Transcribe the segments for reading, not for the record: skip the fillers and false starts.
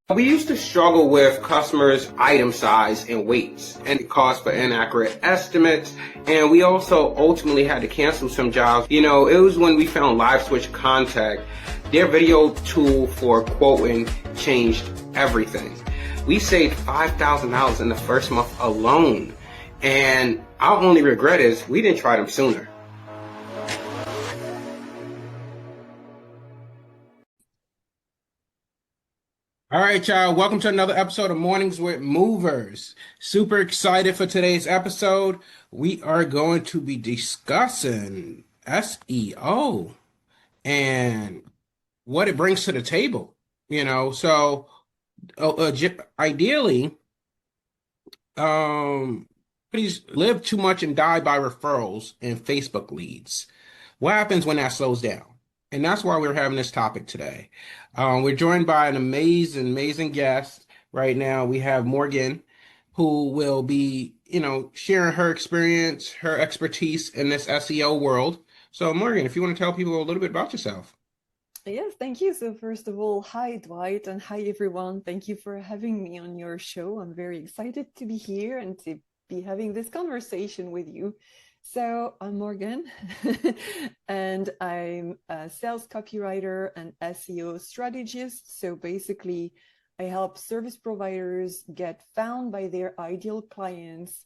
We used to struggle with customers' item size and weights and the cost for inaccurate estimates. And we also ultimately had to cancel some jobs. It was when we found Live Switch Contact. Their video tool for quoting changed everything. We saved $5,000 in the first month alone. And our only regret is we didn't try them sooner. All right, y'all. Welcome to another episode of Mornings with Movers. Super excited for today's episode. We are going to be discussing SEO and what it brings to the table. Ideally, please live too much and die by referrals and Facebook leads. What happens when that slows down? And that's why we're having this topic today. We're joined by an amazing guest right now. We have Morgane, who will be, sharing her experience, her expertise in this SEO world. So Morgane, if you want to tell people a little bit about yourself. Yes, thank you. So first of all, hi Dwight and hi everyone. Thank you for having me on your show. I'm very excited to be here and to be having this conversation with you. So I'm Morgane and I'm a sales copywriter and SEO strategist. So basically, I help service providers get found by their ideal clients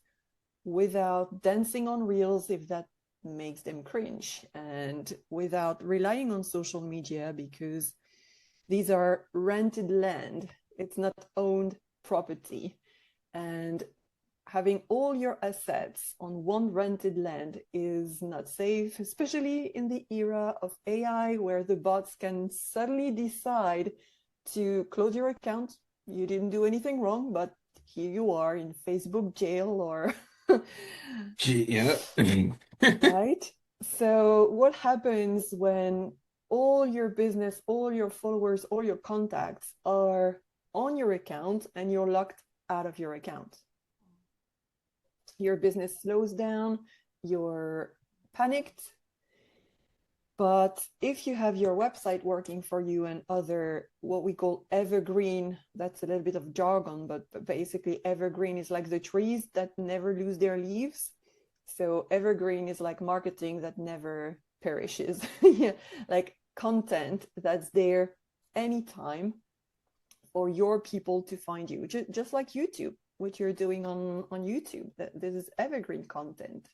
without dancing on reels, if that makes them cringe, and without relying on social media, because these are rented land. It's not owned property. And having all your assets on one rented land is not safe, especially in the era of AI, where the bots can suddenly decide to close your account. You didn't do anything wrong, but here you are in Facebook jail or Yeah. right? So what happens when all your business, all your followers, all your contacts are on your account and you're locked out of your account? Your business slows down, you're panicked. But if you have your website working for you and other, what we call evergreen, that's a little bit of jargon, but basically evergreen is like the trees that never lose their leaves. So evergreen is like marketing that never perishes. Yeah, like content that's there anytime for your people to find you, just like YouTube, what you're doing on YouTube. This is evergreen content.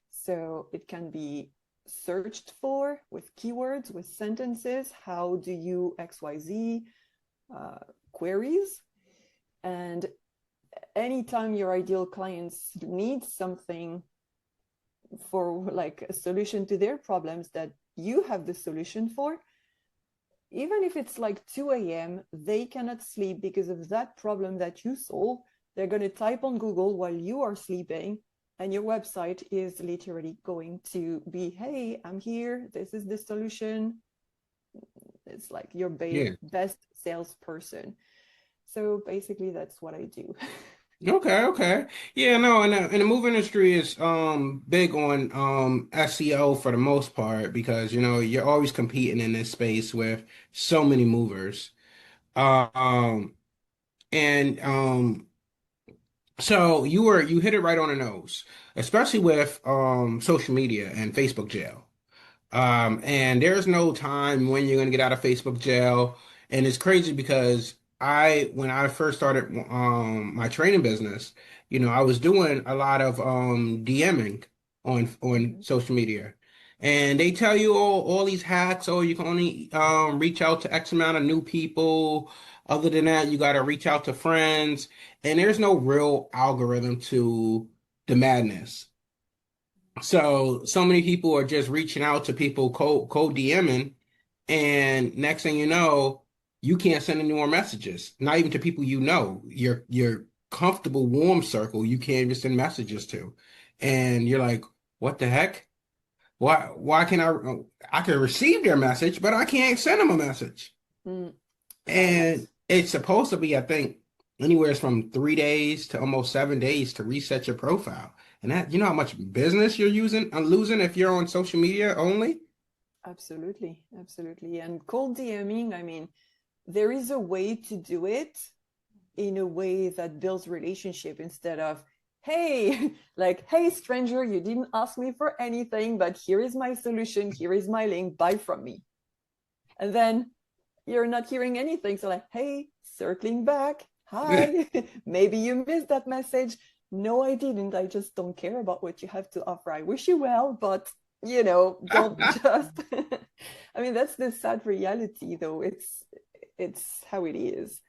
So it can be searched for with keywords, with sentences. How do you XYZ queries? And anytime your ideal clients need something for like a solution to their problems that you have the solution for, even if it's like 2 a.m., they cannot sleep because of that problem that you solve. They're going to type on Google while you are sleeping, and your website is literally going to be, hey, I'm here. This is the solution. It's like your best salesperson. So basically, that's what I do. Okay. Yeah, no, and the movie industry is big on SEO for the most part because you're always competing in this space with so many movers. Um and So you hit it right on the nose, especially with social media and Facebook jail. And there's no time when you're gonna get out of Facebook jail. And it's crazy because when I first started my training business, I was doing a lot of DMing on social media. And they tell you all these hacks, oh, you can only reach out to X amount of new people. Other than that, you gotta reach out to friends. And there's no real algorithm to the madness. So many people are just reaching out to people cold DMing, and next thing you know, you can't send any more messages. Not even to people your comfortable warm circle, you can't even send messages to. And you're like, what the heck? Why can I can receive their message, but I can't send them a message. Right. And it's supposed to be, I think, anywhere from 3 days to almost 7 days to reset your profile. And that, you know how much business you're losing if you're on social media only? Absolutely. And cold DMing, I mean, there is a way to do it in a way that builds relationship instead of, hey, like, hey, stranger, you didn't ask me for anything, but here is my solution, here is my link, buy from me. And then you're not hearing anything. So like, hey, circling back, hi, maybe you missed that message. No, I didn't. I just don't care about what you have to offer. I wish you well, but don't just. I mean, that's the sad reality, though. It's how it is.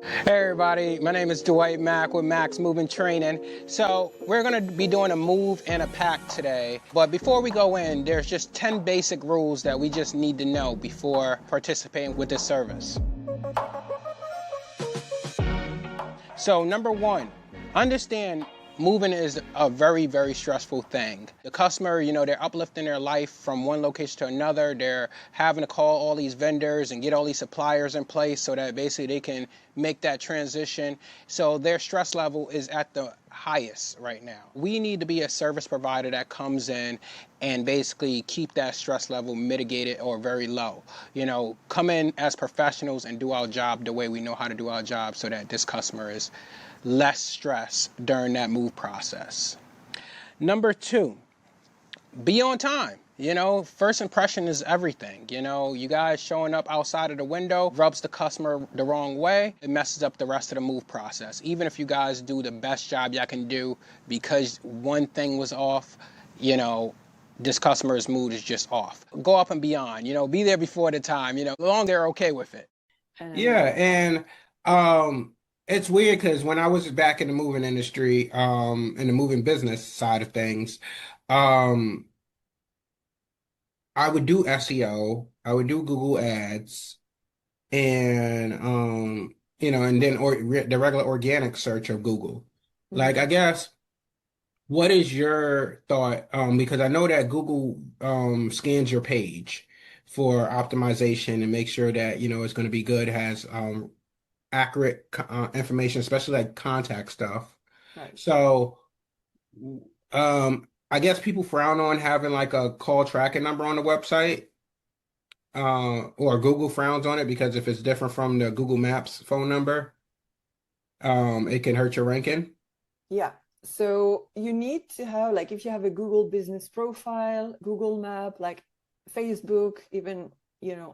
Hey everybody, my name is Dwight Mack with Mack's Moving Training. So we're gonna be doing a move and a pack today. But before we go in, there's just 10 basic rules that we just need to know before participating with this service. So number one, understand moving is a very, very stressful thing. The customer, they're uplifting their life from one location to another. They're having to call all these vendors and get all these suppliers in place so that basically they can make that transition. So their stress level is at the highest right now. We need to be a service provider that comes in and basically keep that stress level mitigated or very low. Come in as professionals and do our job the way we know how to do our job so that this customer is less stress during that move process. Number two, be on time. First impression is everything. You guys showing up outside of the window rubs the customer the wrong way. It messes up the rest of the move process. Even if you guys do the best job y'all can do, because one thing was off, this customer's mood is just off. Go up and beyond, be there before the time, as long as they're okay with it. Yeah, and it's weird because when I was back in the moving industry, in the moving business side of things, um, I would do SEO, I would do Google Ads, and and then the regular organic search of Google. Like, I guess, what is your thought? Because I know that Google scans your page for optimization and make sure that it's going to be good, has accurate information, especially like contact stuff. Right. So, I guess people frown on having like a call tracking number on the website, or Google frowns on it because if it's different from the Google Maps phone number, it can hurt your ranking. Yeah. So you need to have, like, if you have a Google business profile, Google Map, like Facebook, even,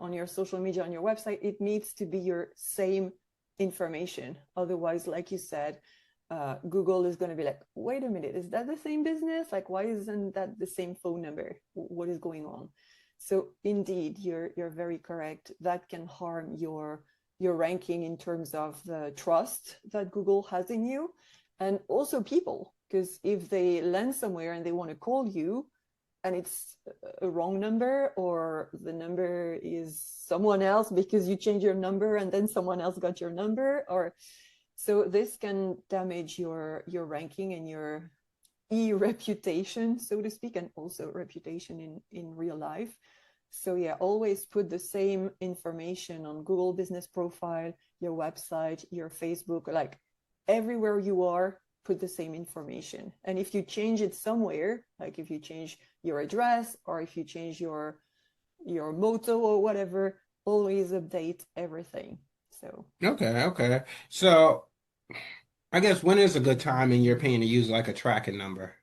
on your social media, on your website, it needs to be your same information. Otherwise, like you said, Google is going to be like, wait a minute, is that the same business? Like, why isn't that the same phone number? What is going on? So indeed, you're very correct. That can harm your ranking in terms of the trust that Google has in you, and also people, because if they land somewhere and they want to call you and it's a wrong number, or the number is someone else because you changed your number and then someone else got your number, or so this can damage your ranking and your reputation, so to speak, and also reputation in real life. So yeah, always put the same information on Google business profile, your website, your Facebook, like everywhere you are, put the same information. And if you change it somewhere, like if you change your address or if you change your motto or whatever, always update everything. So Okay. So I guess, when is a good time in your opinion to use like a tracking number?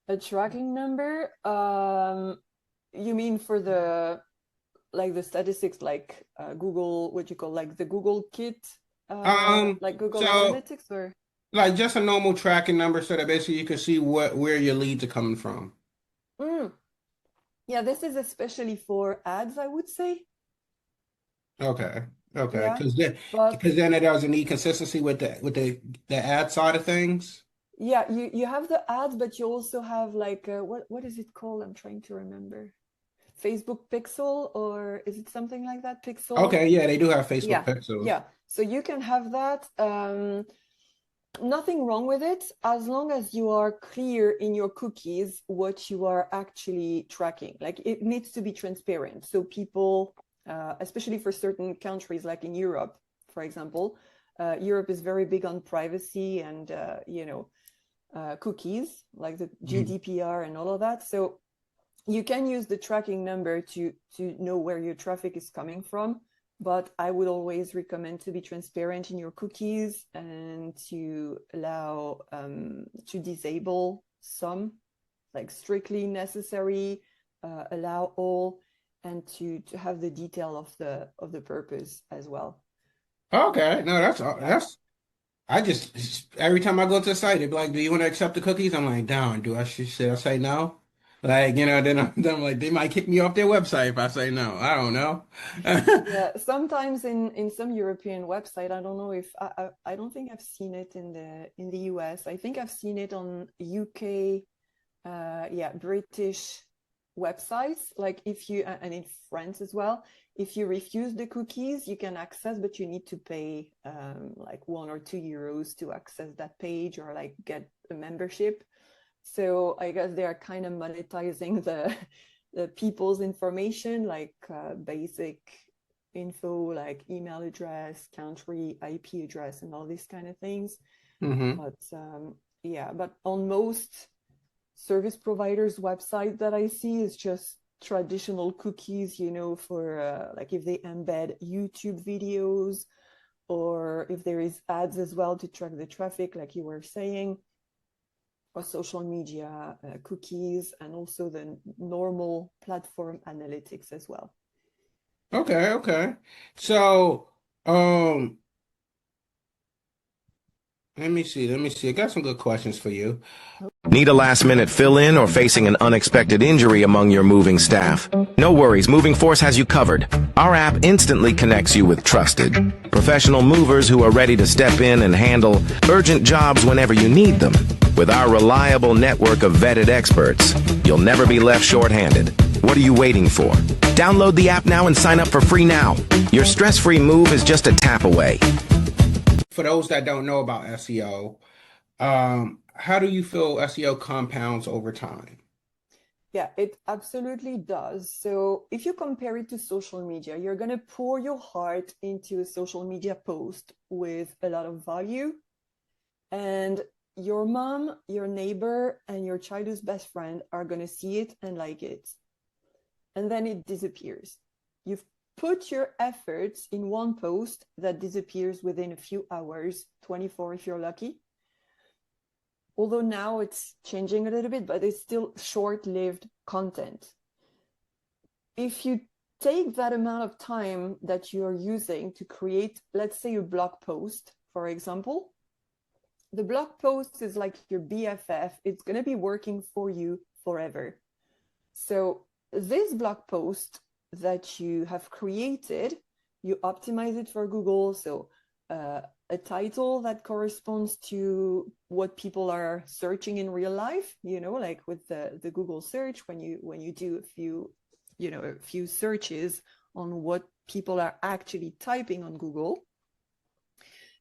a tracking number, you mean for the, like, the statistics, like Google, what you call, like the Google Kit, Um, like Google so Analytics, or? like just a normal tracking number so that basically you can see where your leads are coming from. Mm. Yeah, this is especially for ads, I would say. Okay. Okay. Yeah, Because then, but because then it doesn't need consistency with the ad side of things. yeah, you have the ads, but you also have, like, what is it called? I'm trying to remember. Facebook Pixel, or is it something like that? Pixel. Okay, yeah, they do have Facebook Yeah, pixels. yeah. So you can have that. Nothing wrong with it, as long as you are clear in your cookies what you are actually tracking. Like, it needs to be transparent. So people, especially for certain countries, like in Europe, for example, Europe is very big on privacy and, cookies, like the Mhm. GDPR and all of that. So you can use the tracking number to know where your traffic is coming from, But I would always recommend to be transparent in your cookies and to allow to disable some, like strictly necessary, allow all, and to have the detail of the purpose as well. Okay, no, Yeah. that's I just every time I go to the site, they'd be like, "Do you want to accept the cookies?" I'm like, "Down." Do I should I say no? Like, then I'm like, they might kick me off their website if I say no. I don't know. Yeah, sometimes in some European website, I don't know if I don't think I've seen it in the US. I think I've seen it on UK, yeah, British websites. Like if you and in France as well, if you refuse the cookies, you can access, but you need to pay like €1 or €2 to access that page or like get a membership. So I guess they are kind of monetizing the people's information, like basic info, like email address, country, IP address, and all these kind of things. hmm But yeah, but on most service providers' website that I see is just traditional cookies, for like if they embed YouTube videos or if there is ads as well to track the traffic, like you were saying, or social media cookies, and also the normal platform analytics as well. Okay, okay. So, um, let me see. I got some good questions for you. Need a last minute fill in or facing an unexpected injury among your moving staff? No worries, Moving Force has you covered. Our app instantly connects you with trusted, professional movers who are ready to step in and handle urgent jobs whenever you need them. With our reliable network of vetted experts, you'll never be left shorthanded. What are you waiting for? Download the app now and sign up for free now. Your stress-free move is just a tap away. For those that don't know about SEO, how do you feel SEO compounds over time? Yeah, it absolutely does. So if you compare it to social media, you're going to pour your heart into a social media post with a lot of value, and your mom, your neighbor, and your childhood's best friend are going to see it and like it. And then it disappears. You've put your efforts in one post that disappears within a few hours, 24 if you're lucky. Although now it's changing a little bit, but it's still short-lived content. If you take that amount of time that you're using to create, let's say, a blog post, for example, the blog post is like your BFF. It's going to be working for you forever. So this blog post that you have created, you optimize it for Google. So a title that corresponds to what people are searching in real life, like with the Google search, when you do a few searches on what people are actually typing on Google.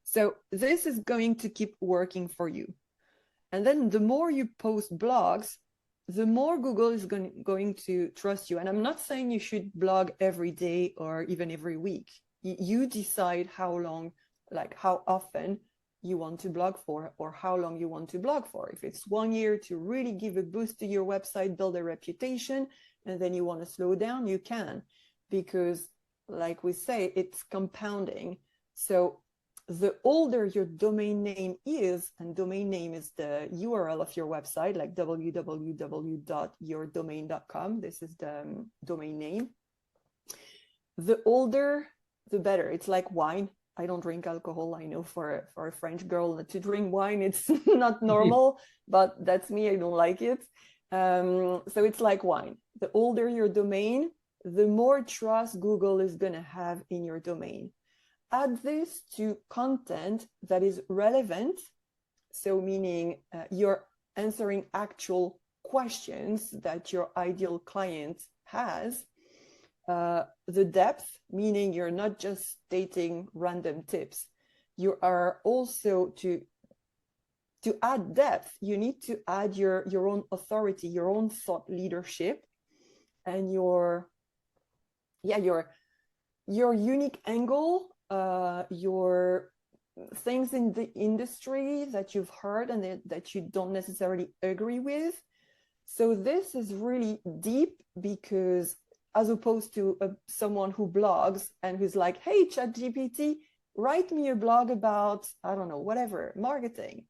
So this is going to keep working for you. And then the more you post blogs, the more Google is going to trust you. And I'm not saying you should blog every day or even every week. You decide how long, like how often you want to blog for, or how long you want to blog for. If it's 1 year to really give a boost to your website, build a reputation, and then you want to slow down, you can. Because like we say, it's compounding. So the older your domain name is, and domain name is the URL of your website, like www.yourdomain.com. This is the domain name. The older, the better. It's like wine. I don't drink alcohol. I know for a French girl to drink wine, it's not normal, but that's me. I don't like it. So it's like wine. The older your domain, the more trust Google is going to have in your domain. Add this to content that is relevant. So meaning you're answering actual questions that your ideal client has. The depth, meaning you're not just stating random tips. You are also to add depth, you need to add your own authority, your own thought leadership, and your unique angle, your things in the industry that you've heard and that you don't necessarily agree with. So this is really deep because as opposed to someone who blogs and who's like, hey, ChatGPT, write me a blog about, I don't know, whatever, marketing.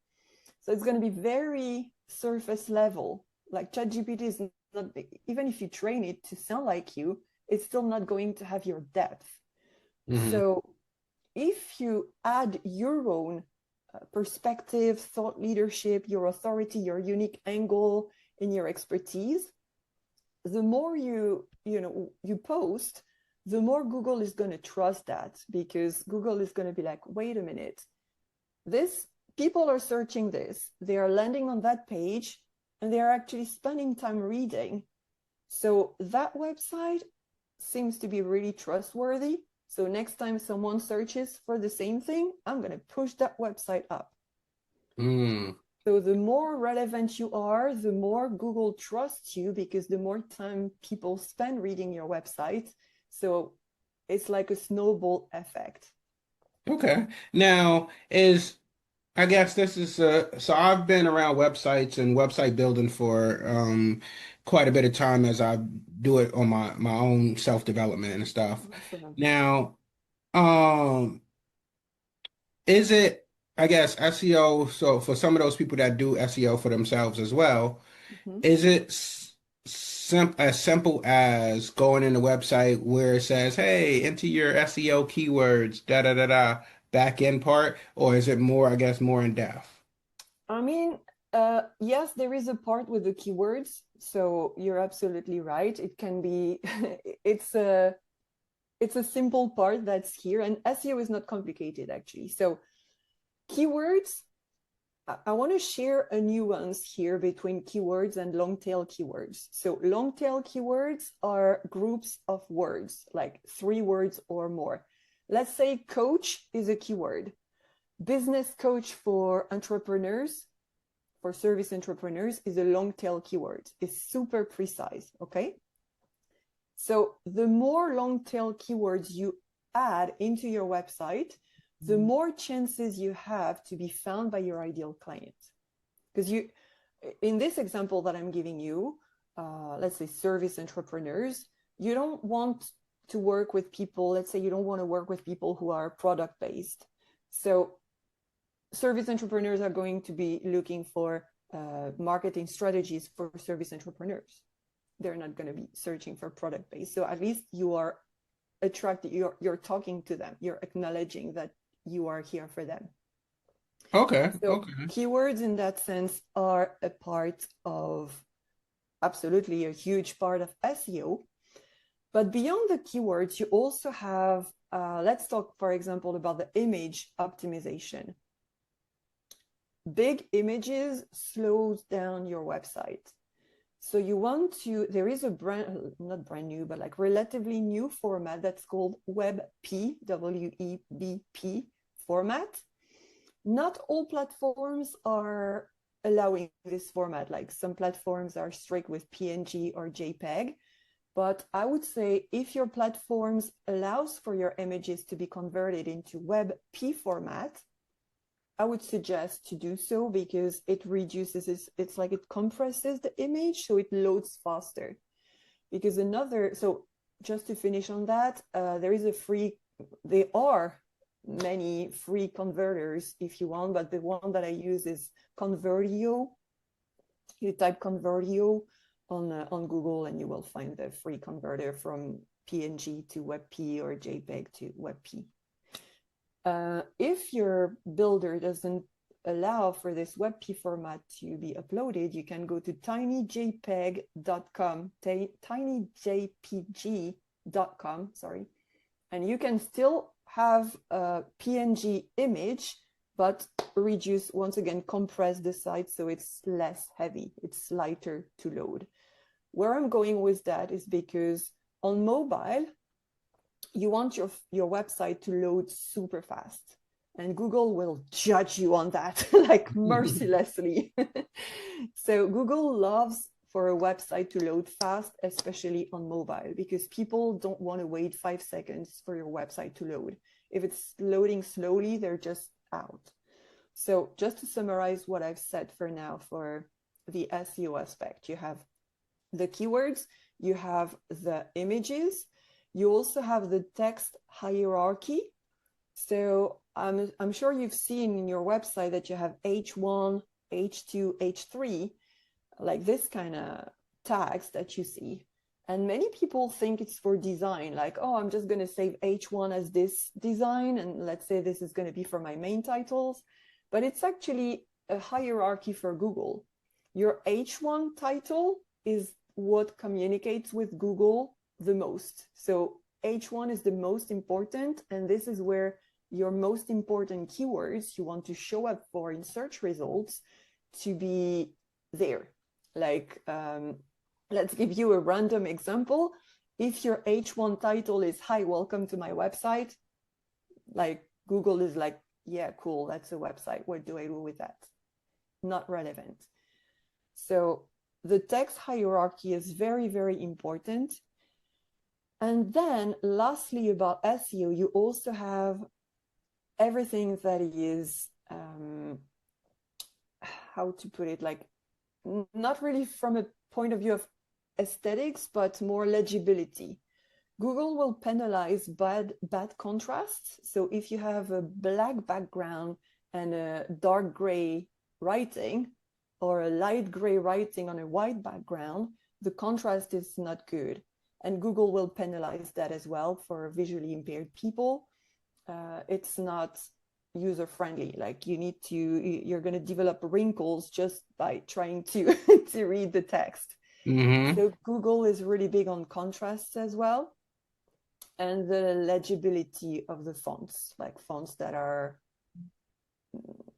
So it's going to be very surface level. Like ChatGPT is not, even if you train it to sound like you, it's still not going to have your depth. Mm-hmm. So if you add your own perspective, thought leadership, your authority, your unique angle, and your expertise, the more you post, the more Google is going to trust that, because Google is going to be like, wait a minute, this people are searching this, they are landing on that page, and they are actually spending time reading. So that website seems to be really trustworthy. So next time someone searches for the same thing, I'm going to push that website up. Mm. So the more relevant you are, the more Google trusts you, because the more time people spend reading your website. So it's like a snowball effect. Okay. Now, I guess this is so I've been around websites and website building for quite a bit of time as I do it on my own self-development and stuff. Awesome. Now, um, is it, I guess, SEO, so for some of those people that do SEO for themselves as well, Mm-hmm. is it as simple as going in the website where it says, hey, enter your SEO keywords, da da da da, back end part, or is it more, I guess, more in depth? I mean, yes, there is a part with the keywords. So you're absolutely right. It can be, it's a simple part that's here, and SEO is not complicated actually. So keywords, I want to share a nuance here between keywords and long tail keywords. So long tail keywords are groups of words, like 3 words or more. Let's say coach is a keyword. Business coach for entrepreneurs, for service entrepreneurs, is a long tail keyword. It's super precise, okay? So the more long tail keywords you add into your website, the more chances you have to be found by your ideal client. Because in this example that I'm giving you, let's say service entrepreneurs, you don't want to work with people, let's say you don't want to work with people who are product based. So service entrepreneurs are going to be looking for marketing strategies for service entrepreneurs. They're not going to be searching for product based. So at least you are attracted, you're talking to them, you're acknowledging that you are here for them. Okay, So okay. keywords in that sense are a part of, absolutely a huge part of SEO. But beyond the keywords, you also have, let's talk, for example, about the image optimization. Big images slows down your website. So you want to, there is a not brand new, but like relatively new format that's called WebP, WEBP format. Not all platforms are allowing this format. Like some platforms are strict with PNG or JPEG. But I would say if your platforms allows for your images to be converted into WebP format, I would suggest to do so, because it reduces, it's like it compresses the image so it loads faster. Because so just to finish on that, there are many free converters if you want, but the one that I use is Convertio. You type Convertio on Google and you will find the free converter from PNG to WebP or JPEG to WebP. If your builder doesn't allow for this WebP format to be uploaded, you can go to tinyjpeg.com, tinyjpg.com, sorry, and you can still have a PNG image, but reduce, once again, compress the site so it's less heavy, it's lighter to load. Where I'm going with that is because on mobile, you want your website to load super fast, and Google will judge you on that like mercilessly. So Google loves for a website to load fast, especially on mobile, because people don't want to wait 5 seconds for your website to load. If it's loading slowly, they're just out. So just to summarize what I've said for now for the SEO aspect, you have the keywords, you have the images, you also have the text hierarchy. So I'm sure you've seen in your website that you have H1, H2, H3, like this kind of tags that you see. And many people think it's for design, like, oh, I'm just going to save H1 as this design, and let's say this is going to be for my main titles. But it's actually a hierarchy for Google. Your H1 title is what communicates with Google the most. So H1 is the most important, and this is where your most important keywords you want to show up for in search results to be there. Like, let's give you a random example. If your H1 title is, "Hi, welcome to my website," like Google is like, yeah, cool, that's a website. What do I do with that? Not relevant. So the text hierarchy is very, very important. And then lastly, about SEO, you also have everything that is, how to put it, like, not really from a point of view of aesthetics, but more legibility. Google will penalize bad contrasts. So if you have a black background and a dark gray writing, or a light gray writing on a white background, the contrast is not good. And Google will penalize that as well for visually impaired people. It's not user-friendly. Like, you're going to develop wrinkles just by trying to to read the text. Mm-hmm. So Google is really big on contrasts as well, and the legibility of the fonts, like fonts that are,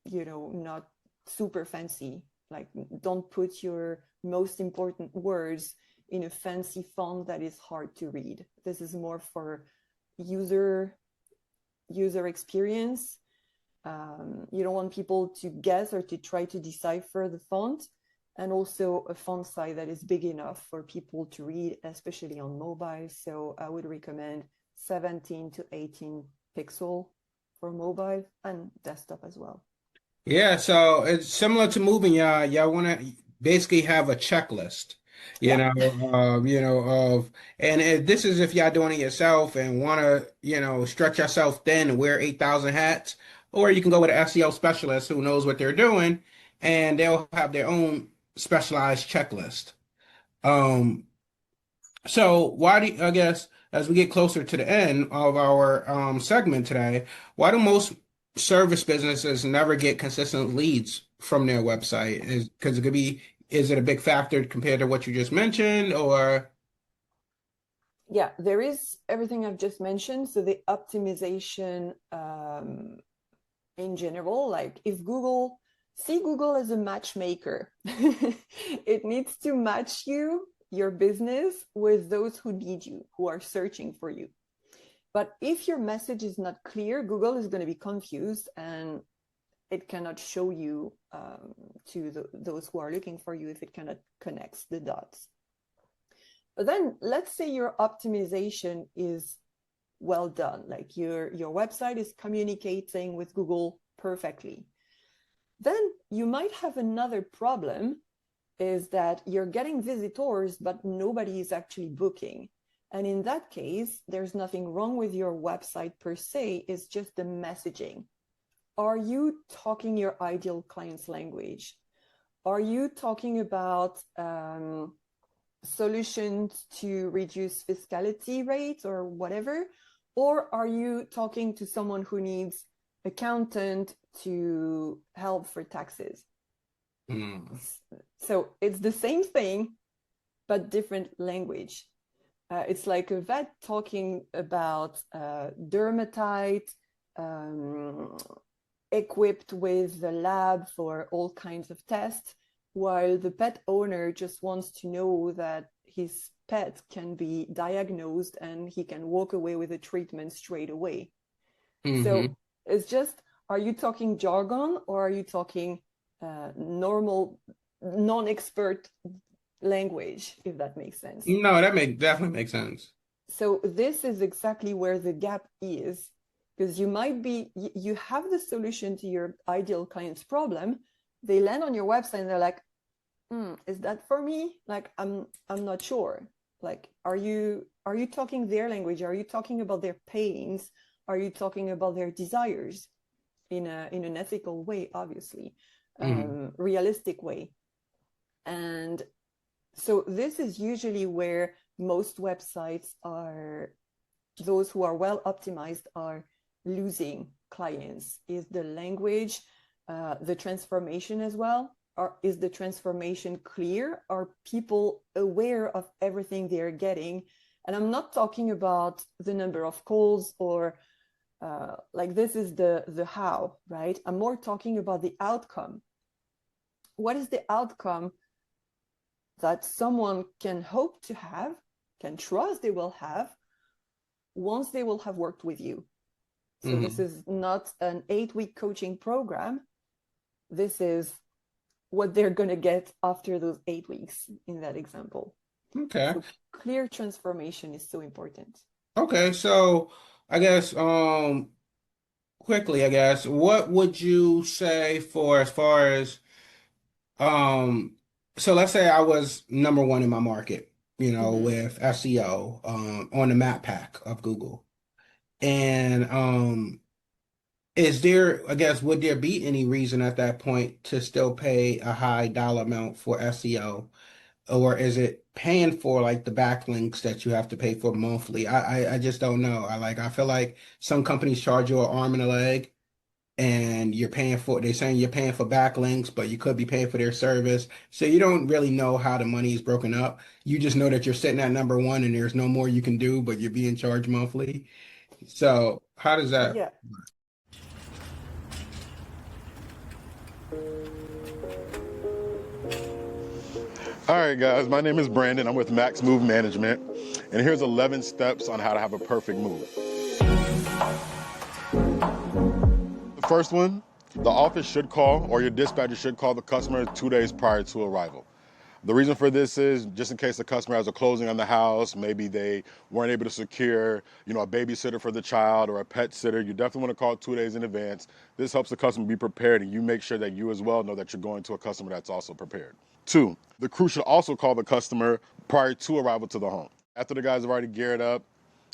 not super fancy. Like, don't put your most important words in a fancy font that is hard to read. This is more for user experience. You don't want people to guess or to try to decipher the font, and also a font size that is big enough for people to read, especially on mobile. So I would recommend 17 to 18 pixel for mobile and desktop as well. Yeah, so it's similar to moving. Y'all want to basically have a checklist, Yeah. this is if y'all doing it yourself and want to, stretch yourself thin and wear 8,000 hats, or you can go with an SEO specialist who knows what they're doing, and they'll have their own specialized checklist. Um, so why do I guess as we get closer to the end of our segment today, why do most service businesses never get consistent leads from their website? Is because is it a big factor compared to what you just mentioned, or? Yeah, there is everything I've just mentioned. So the optimization in general, like if see Google as a matchmaker, it needs to match your business with those who need you, who are searching for you. But if your message is not clear, Google is going to be confused and it cannot show you to those who are looking for you if it cannot connect the dots. But then let's say your optimization is well done, like your website is communicating with Google perfectly. Then you might have another problem, is that you're getting visitors, but nobody is actually booking. And in that case, there's nothing wrong with your website per se, it's just the messaging. Are you talking your ideal client's language? Are you talking about solutions to reduce fiscality rates or whatever? Or are you talking to someone who needs accountant to help for taxes? So it's the same thing, but different language. It's like a vet talking about dermatite, equipped with the lab for all kinds of tests, while the pet owner just wants to know that his pet can be diagnosed and he can walk away with a treatment straight away. Mm-hmm. So it's just, are you talking jargon or are you talking normal, non-expert language, if that makes sense? No, that definitely makes sense. So this is exactly where the gap is, because you have the solution to your ideal client's problem. They land on your website and they're like, is that for me? Like, I'm not sure. Like, are you talking their language? Are you talking about their pains? Are you talking about their desires in an ethical way, obviously, realistic way? And so this is usually where most websites are, those who are well optimized are losing clients, is the language, the transformation as well. Or is the transformation clear? Are people aware of everything they're getting? And I'm not talking about the number of calls or like this is the how, right? I'm more talking about the outcome. What is the outcome that someone can hope to have, can trust they will have once they will have worked with you? So this is not an 8-week coaching program. This is what they're going to get after those 8 weeks in that example. Okay. So clear transformation is so important. Okay. So I guess quickly, I guess, what would you say for as far as um so let's say I was number one in my market, with SEO on the map pack of Google. And is there, I guess, would there be any reason at that point to still pay a high dollar amount for SEO? Or is it paying for like the backlinks that you have to pay for monthly? I just don't know. I feel like some companies charge you an arm and a leg, and they're saying you're paying for backlinks, but you could be paying for their service. So you don't really know how the money is broken up. You just know that you're sitting at number one and there's no more you can do, but you're being charged monthly. So how does that? Yeah. All right, guys, my name is Brandon. I'm with Max Move Management, and here's 11 steps on how to have a perfect move. The first one, the office should call, or your dispatcher should call the customer 2 days prior to arrival. The reason for this is just in case the customer has a closing on the house, maybe they weren't able to secure, a babysitter for the child or a pet sitter. You definitely want to call 2 days in advance. This helps the customer be prepared, and you make sure that you as well know that you're going to a customer that's also prepared. 2, the crew should also call the customer prior to arrival to the home. After the guys have already geared up,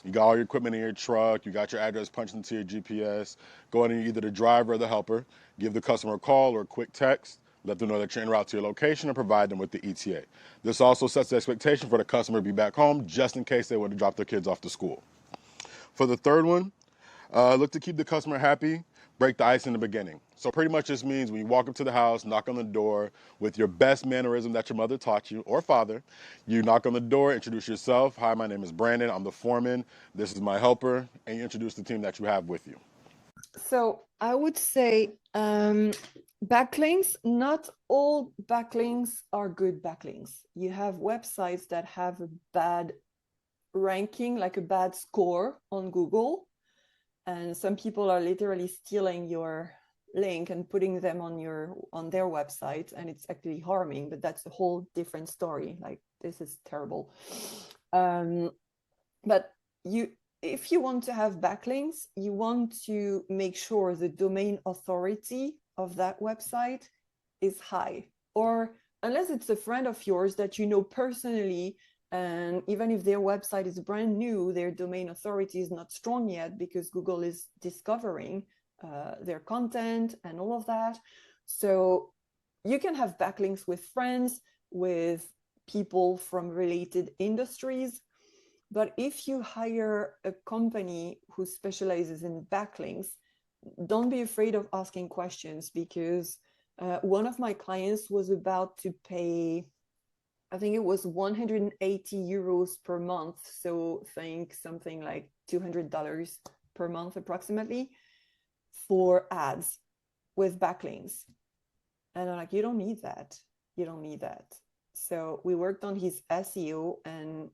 you got all your equipment in your truck, you got your address punched into your GPS, go ahead and either the driver or the helper, give the customer a call or a quick text, let them know that you're en route to your location, and provide them with the ETA. This also sets the expectation for the customer to be back home just in case they would have dropped their kids off to school. For the third one, look to keep the customer happy, break the ice in the beginning. So pretty much this means when you walk up to the house, knock on the door with your best mannerism that your mother taught you or father, you knock on the door, introduce yourself. Hi, my name is Brandon. I'm the foreman. This is my helper. And you introduce the team that you have with you. So I would say backlinks, not all backlinks are good backlinks. You have websites that have a bad ranking, like a bad score on Google. And some people are literally stealing your link and putting them on their website, and it's actually harming, but that's a whole different story. Like, this is terrible. But if you want to have backlinks, you want to make sure the domain authority of that website is high, or unless it's a friend of yours that you know personally, and even if their website is brand new, their domain authority is not strong yet because Google is discovering their content and all of that. So you can have backlinks with friends, with people from related industries. But if you hire a company who specializes in backlinks, don't be afraid of asking questions, because one of my clients was about to pay, I think it was 180 euros per month. So think something like $200 per month approximately for ads with backlinks. And I'm like, you don't need that. You don't need that. So we worked on his SEO, and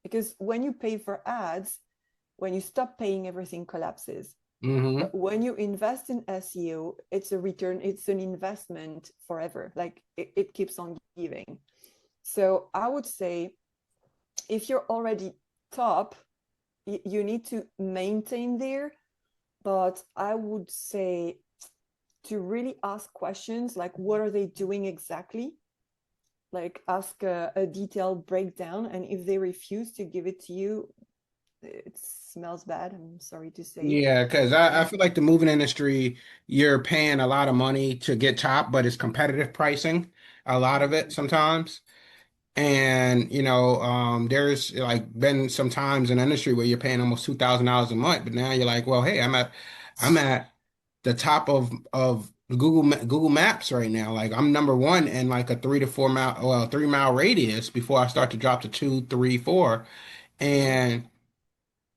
because when you pay for ads, when you stop paying, everything collapses. But when you invest in SEO, it's a return, it's an investment forever. Like it keeps on giving. So I would say if you're already top, you need to maintain there. But I would say to really ask questions like, what are they doing exactly? like ask a detailed breakdown, and if they refuse to give it to you, it smells bad, I'm sorry to say. Yeah, because I feel like the moving industry, you're paying a lot of money to get top, but it's competitive pricing, a lot of it Mhm. sometimes. And there's like been some times in the industry where you're paying almost $2,000 a month, but now you're like, well, hey, I'm at the top of Google Maps right now. Like I'm number one in like a 3 to 4 mile, well, 3 mile radius before I start to drop to two, three, four. Yeah, And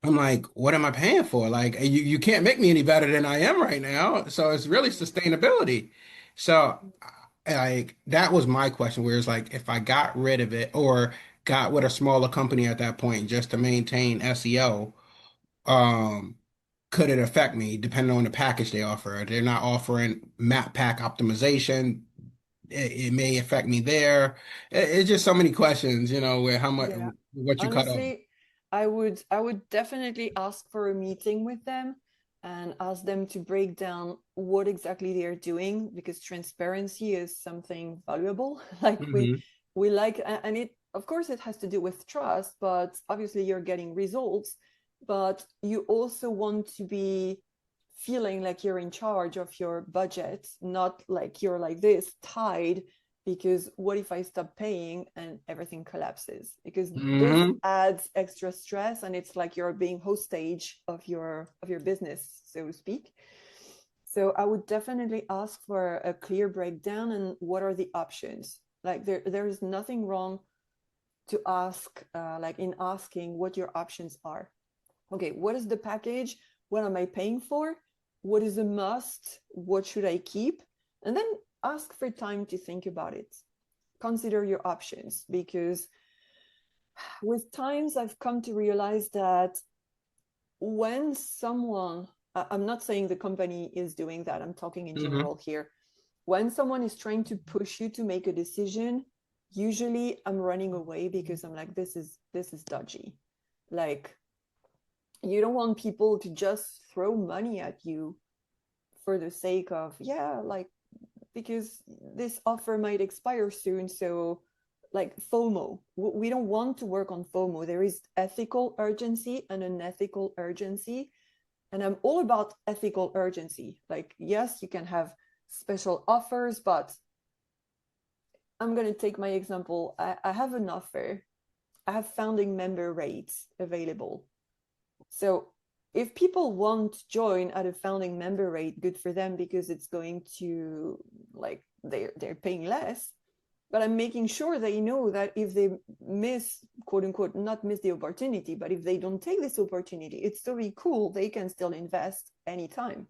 I'm like, what am I paying for? Like you can't make me any better than I am right now. So it's really sustainability. So like that was my question, where it's like if I got rid of it or got with a smaller company at that point just to maintain SEO, um, could it affect me depending on the package they offer? They're not offering map pack optimization. It may affect me there. It's just so many questions, where how much yeah. what you cut off. Honestly, I would definitely ask for a meeting with them and ask them to break down what exactly they're doing, because transparency is something valuable. Like Hmm. we like, and it, of course it has to do with trust, but obviously you're getting results, but you also want to be feeling like you're in charge of your budget, not like you're like this tied, because what if I stop paying and everything collapses? Because this Hmm. adds extra stress, and it's like you're being hostage of your business, so to speak. So I would definitely ask for a clear breakdown and what are the options. Like there is nothing wrong to ask, like in asking what your options are. Okay, what is the package? What am I paying for? What is a must? What should I keep? And then ask for time to think about it. Consider your options, because with times I've come to realize that when someone, I'm not saying the company is doing that, I'm talking in Hmm. general here. When someone is trying to push you to make a decision, usually I'm running away because I'm like, this is dodgy. Like, you don't want people to just throw money at you for the sake of, yeah, like, because this offer might expire soon, so like FOMO, we don't want to work on FOMO. There is ethical urgency and unethical urgency, and I'm all about ethical urgency. Like, yes, you can have special offers, but I'm going to take my example. I have an offer. I have founding member rates available. So if people want to join at a founding member rate, good for them, because it's going to, like, they're paying less. But I'm making sure they know that if they miss, quote unquote, not miss the opportunity, but if they don't take this opportunity, it's totally cool. They can still invest anytime.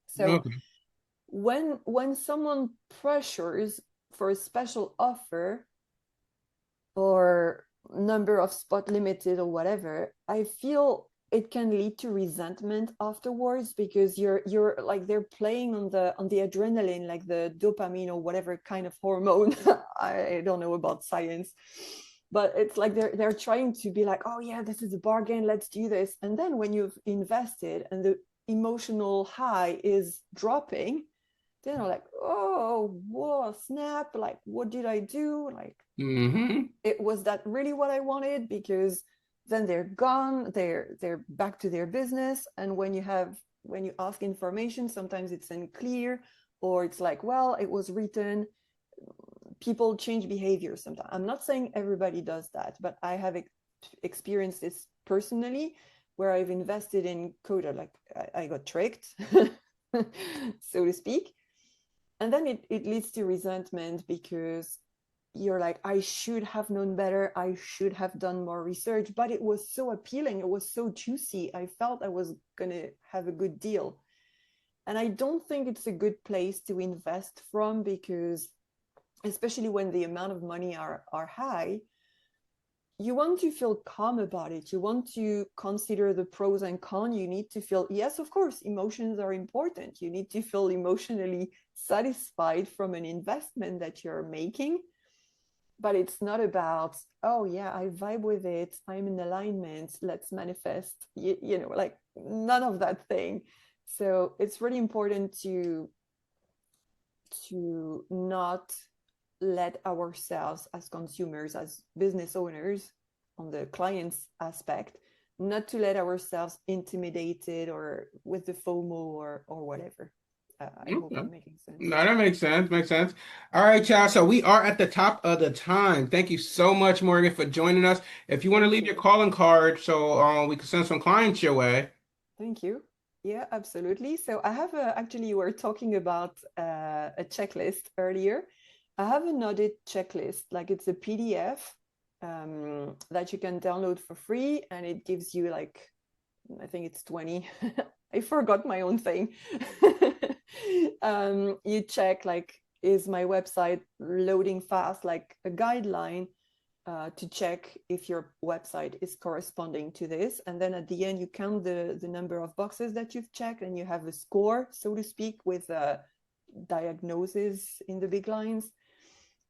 So Okay. when someone pressures for a special offer or number of spot limited or whatever, I feel it can lead to resentment afterwards, because you're like, they're playing on the adrenaline, like the dopamine or whatever kind of hormone. I don't know about science, but it's like they're trying to be like, oh yeah, this is a bargain, let's do this. And then when you've invested and the emotional high is dropping, then I'm like, oh, whoa, snap, like what did I do? Like, Hmm. it was that really what I wanted? Because then they're gone, they're back to their business. And when you ask information, sometimes it's unclear, or it's like, well, it was written. People change behavior sometimes. I'm not saying everybody does that, but I have experienced this personally, where I've invested in Coda, like I got tricked, so to speak. And then it leads to resentment, because you're like, I should have known better, I should have done more research, but it was so appealing, it was so juicy, I felt I was gonna have a good deal. And I don't think it's a good place to invest from, because especially when the amount of money are high, you want to feel calm about it. You want to consider the pros and cons. You need to feel, yes, of course, emotions are important. You need to feel emotionally satisfied from an investment that you're making. But it's not about, oh yeah, I vibe with it, I'm in alignment, let's manifest, like none of that thing. So it's really important to not let ourselves as consumers, as business owners, on the client's aspect, not to let ourselves intimidated or with the FOMO or whatever. I hope Okay. I'm making sense. No, that makes sense. Makes sense. All right, child. So we are at the top of the time. Thank you so much, Morgan, for joining us. If you want to Thank leave your you. calling card so we can send some clients your way. Thank you. Yeah, absolutely. So I have actually, you were talking about a checklist earlier. I have an audit checklist, like it's a PDF that you can download for free, and it gives you like, I think it's 20. I forgot my own thing. You check like, is my website loading fast, like a guideline to check if your website is corresponding to this. And then at the end, you count the number of boxes that you've checked, and you have a score, so to speak, with a diagnosis in the big lines.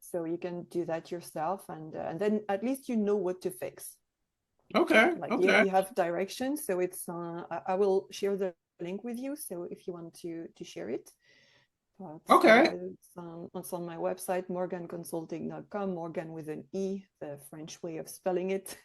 So you can do that yourself, and then at least you know what to fix. Okay. Like Okay. you have directions. So it's I will share the link with you. So if you want to share it. But Okay. yeah, it's on my website, morganeconsulting.com, Morgane with an E, the French way of spelling it.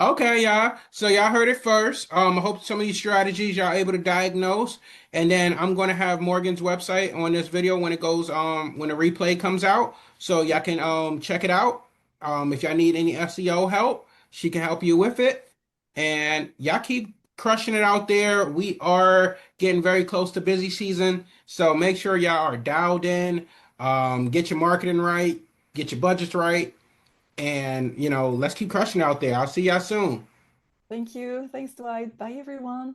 Okay, y'all. So y'all heard it first. I hope some of these strategies y'all able to diagnose. And then I'm gonna have Morgan's website on this video when it goes when the replay comes out. So y'all can check it out. If y'all need any SEO help, she can help you with it. And y'all keep crushing it out there. We are getting very close to busy season. So make sure y'all are dialed in. Get your marketing right, get your budgets right. And, let's keep crushing out there. I'll see y'all soon. Thank you. Thanks, Dwight. Bye, everyone.